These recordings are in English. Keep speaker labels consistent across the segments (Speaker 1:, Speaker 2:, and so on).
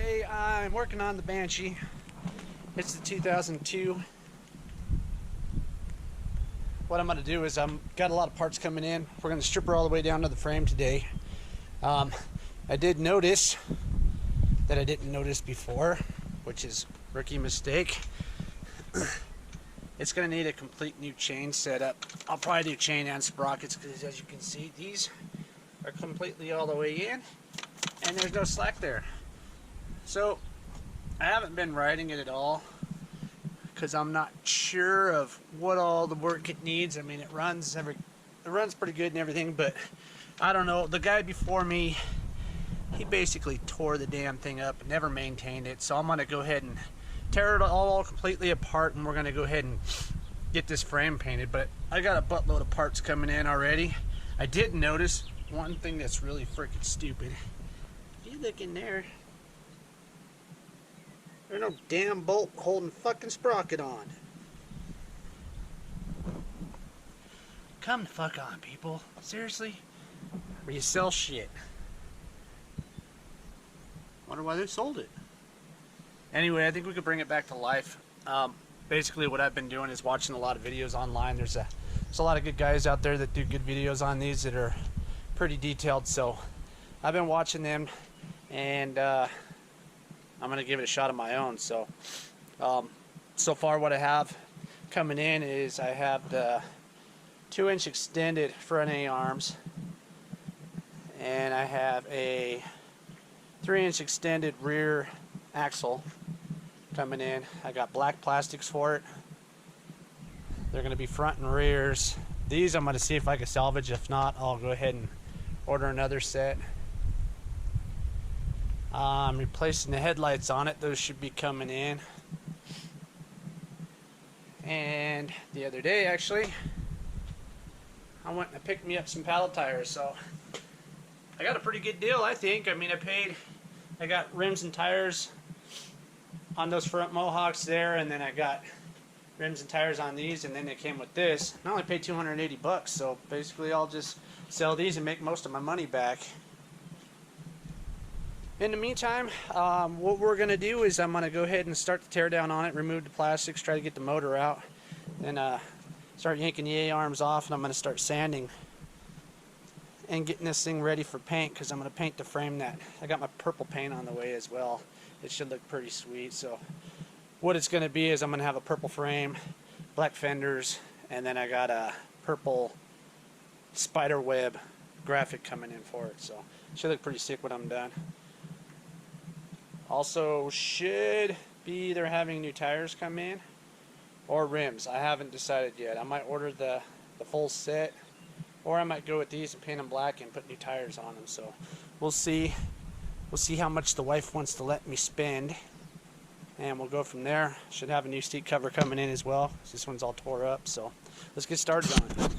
Speaker 1: Today I'm working on the Banshee. It's the 2002. What I'm going to do is got a lot of parts coming in. We're going to strip her all the way down to the frame today. I did notice that I didn't notice before, which is a rookie mistake. It's going to need a complete new chain setup. I'll probably do chain and sprockets because, as you can see, these are completely all the way in and there's no slack there. So I haven't been riding it at all because I'm not sure of what all the work it needs. I mean, it runs pretty good and everything, but I don't know. The guy before me, he basically tore the damn thing up and never maintained it. So I'm going to go ahead and tear it all completely apart, and we're going to go ahead and get this frame painted. But I got a buttload of parts coming in already. I did notice one thing that's really freaking stupid. If you look in there, there's no damn bolt holding fucking sprocket on. Come the fuck on, people. Seriously? Or you sell shit. Wonder why they sold it. Anyway, I think we could bring it back to life. Basically what I've been doing is watching a lot of videos online. There's a lot of good guys out there that do good videos on these that are pretty detailed, so I've been watching them, and I'm gonna give it a shot of my own. So so far what I have coming in is I have the 2-inch extended front A arms, and I have a 3-inch extended rear axle coming in. I got black plastics for it. They're going to be front and rears. These I'm going to see if I can salvage. If not, I'll go ahead and order another set. I'm replacing the headlights on it. Those should be coming in. And the other day, actually, I went and picked me up some pallet tires. So I got a pretty good deal, I think. I mean, I got rims and tires on those front Mohawks there, and then I got rims and tires on these, and then they came with this. I only paid 280 bucks, so basically I'll just sell these and make most of my money back. In the meantime, what we're going to do is I'm going to go ahead and start the tear down on it, remove the plastics, try to get the motor out, then start yanking the A-arms off, and I'm going to start sanding and getting this thing ready for paint, because I'm going to paint the frame that. I got my purple paint on the way as well. It should look pretty sweet. So what it's going to be is I'm going to have a purple frame, black fenders, and then I got a purple spider web graphic coming in for it. So it should look pretty sick when I'm done. Also should be either having new tires come in or rims. I haven't decided yet. I might order the full set, or I might go with these and paint them black and put new tires on them. So we'll see. We'll see how much the wife wants to let me spend, and we'll go from there. Should have a new seat cover coming in as well. This one's all tore up, so let's get started on it.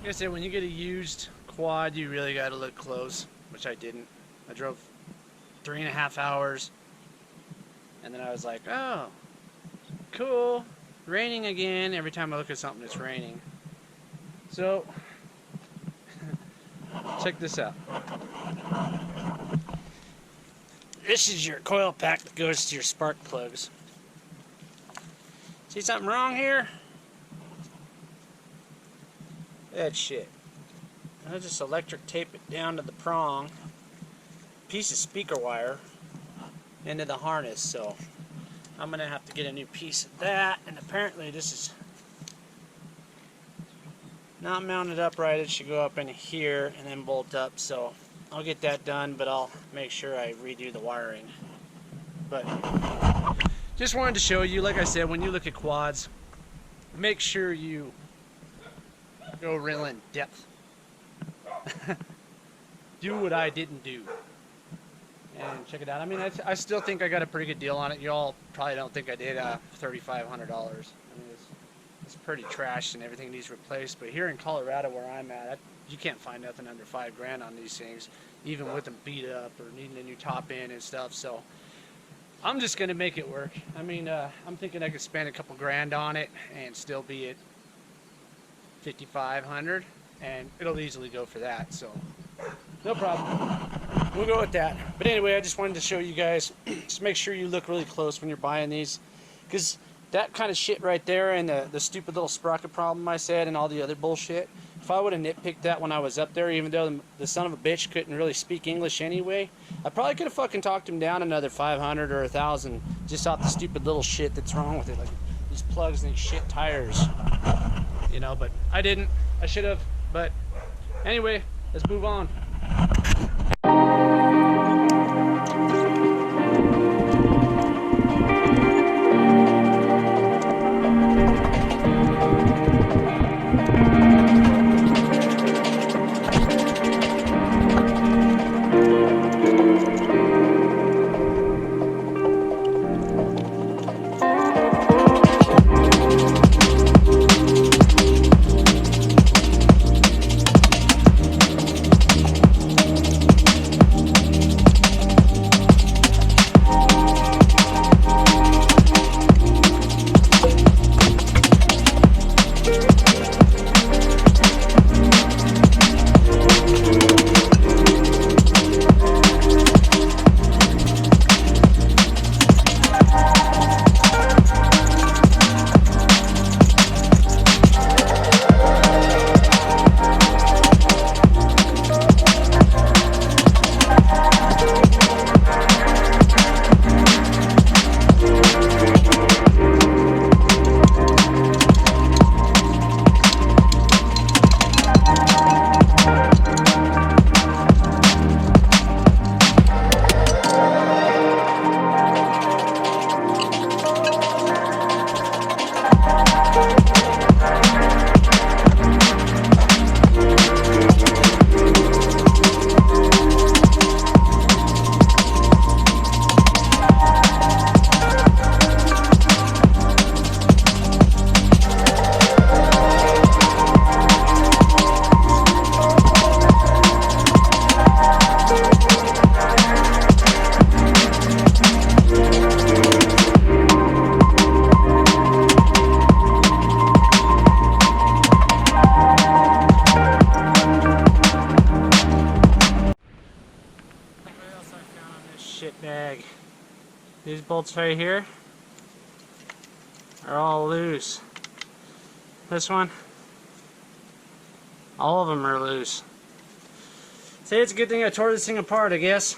Speaker 1: Like I said, when you get a used quad, you really got to look close, which I didn't. I drove 3.5 hours, and then I was like, oh, cool, raining again. Every time I look at something, it's raining. So, check this out. This is your coil pack that goes to your spark plugs. See something wrong here? That shit. I'll just electric tape it down to the prong. Piece of speaker wire into the harness, so I'm gonna have to get a new piece of that, and apparently this is not mounted up right. It should go up in here and then bolt up, so I'll get that done, but I'll make sure I redo the wiring. But just wanted to show you, like I said, when you look at quads, make sure you go real in depth. Do what I didn't do. And check it out. I mean, I still think I got a pretty good deal on it. You all probably don't think I did. $3,500. I mean, it's pretty trashed and everything needs replaced. But here in Colorado, where I'm at, you can't find nothing under $5,000 on these things, even with them beat up or needing a new top end and stuff. So I'm just gonna make it work. I mean, I'm thinking I could spend a couple grand on it and still be at $5,500, and it'll easily go for that. So no problem. We'll go with that. But anyway, I just wanted to show you guys, just make sure you look really close when you're buying these, because that kind of shit right there, and the stupid little sprocket problem I said, and all the other bullshit, if I would have nitpicked that when I was up there, even though the son of a bitch couldn't really speak English anyway, I probably could have fucking talked him down another 500 or 1,000 just off the stupid little shit that's wrong with it, like these plugs and these shit tires, you know. But I didn't. I should have. But anyway, let's move on. Bag. These bolts right here are all loose. This one, all of them are loose. See, it's a good thing I tore this thing apart, I guess.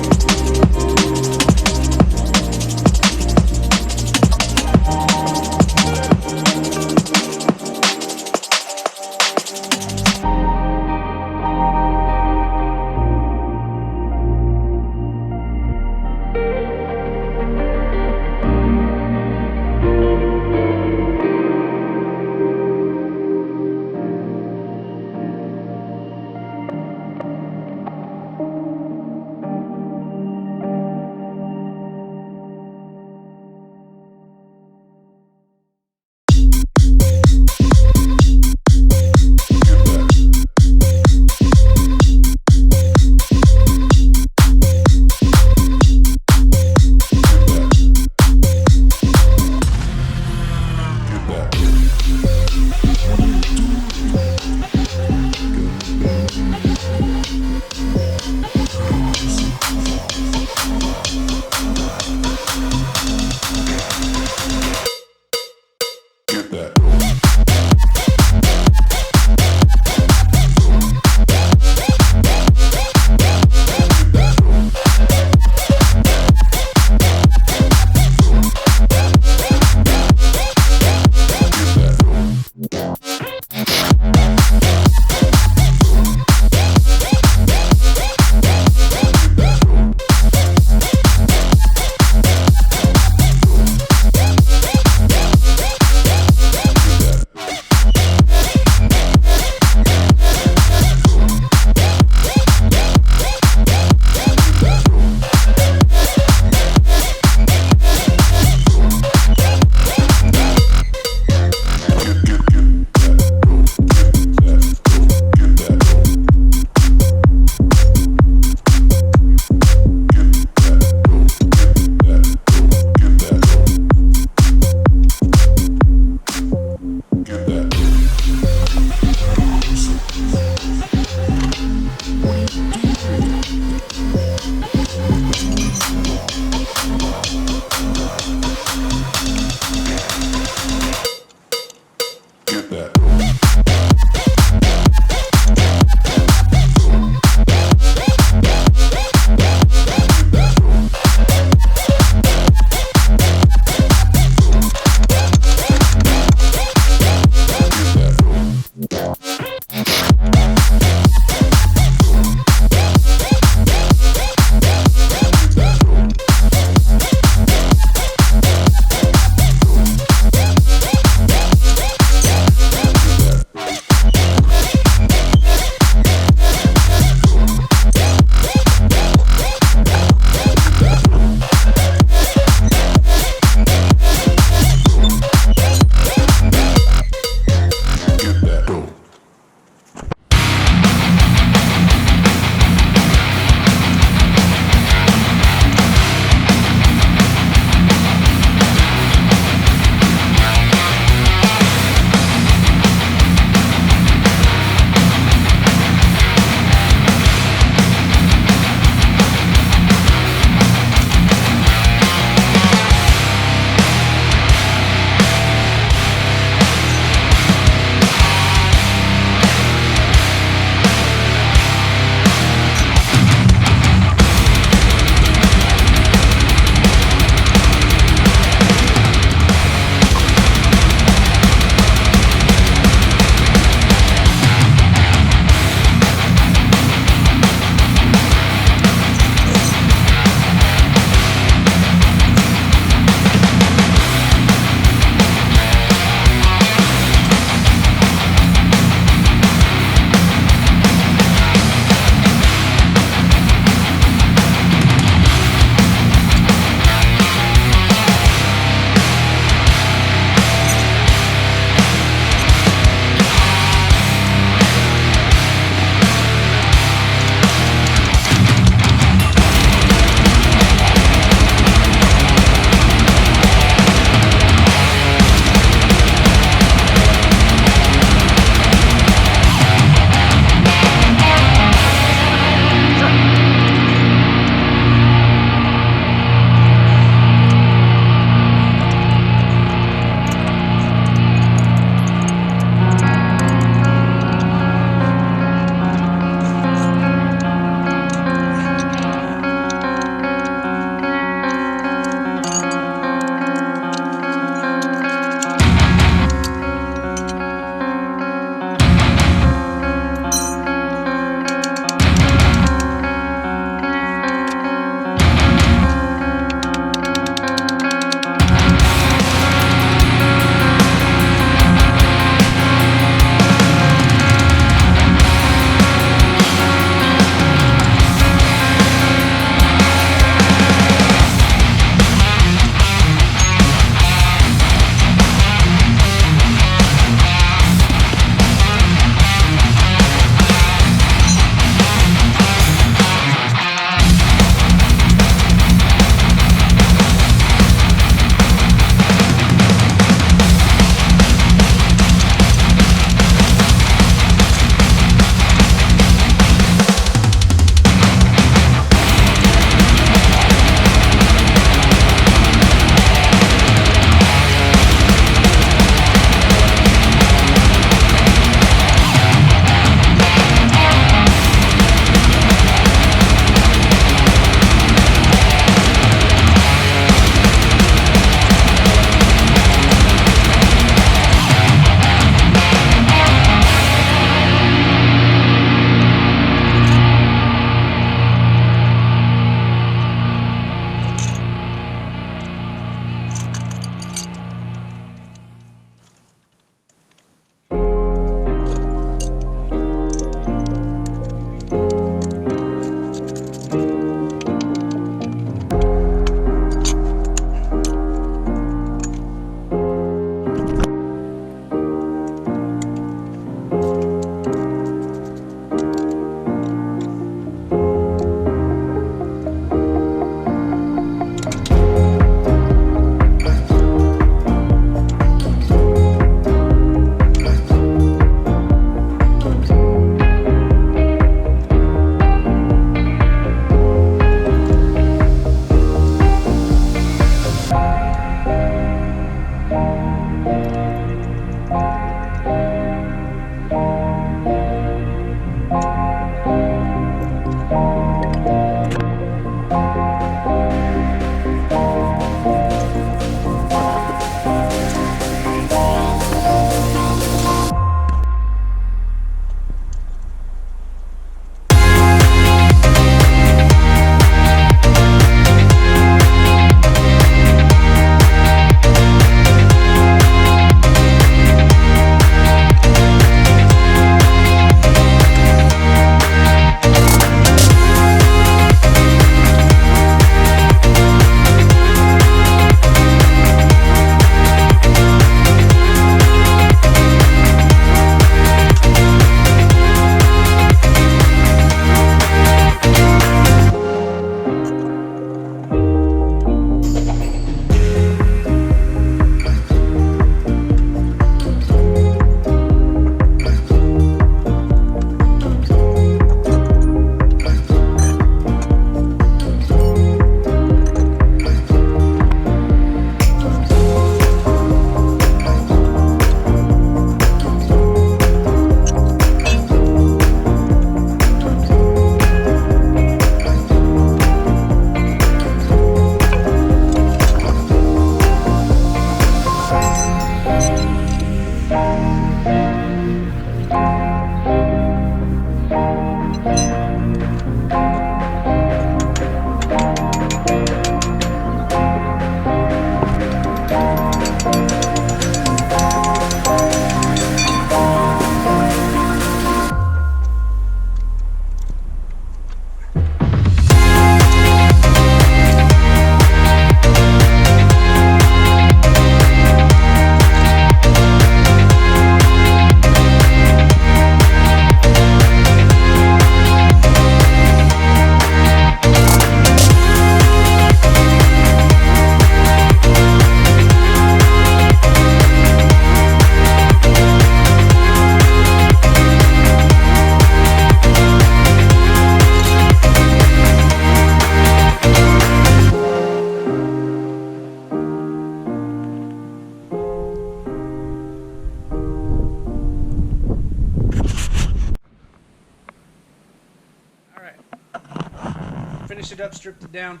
Speaker 1: up, stripped it down.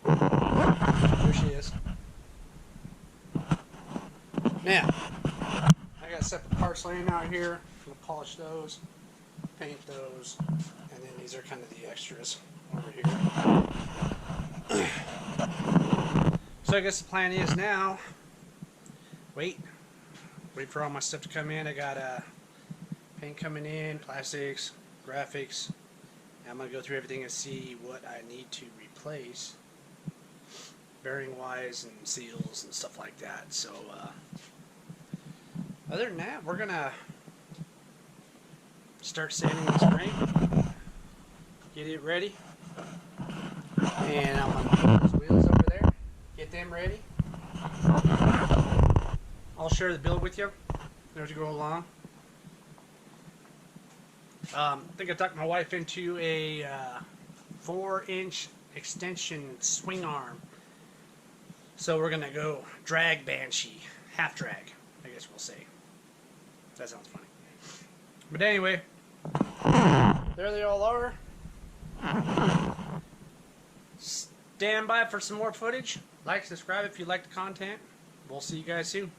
Speaker 1: There she is. Now, I got separate parts laying out here. I'm gonna polish those, paint those, and then these are kind of the extras over here. So I guess the plan is now, wait for all my stuff to come in. I got paint coming in, plastics, graphics. I'm going to go through everything and see what I need to replace, bearing wise and seals and stuff like that. So other than that, we're going to start sanding this frame, get it ready, and I'm going to put those wheels over there, get them ready. I'll share the build with you as we go along. I think I talked my wife into a 4-inch extension swing arm. So we're going to go drag Banshee, half drag, I guess we'll say. That sounds funny. But anyway, there they all are. Stand by for some more footage. Like, subscribe if you like the content. We'll see you guys soon.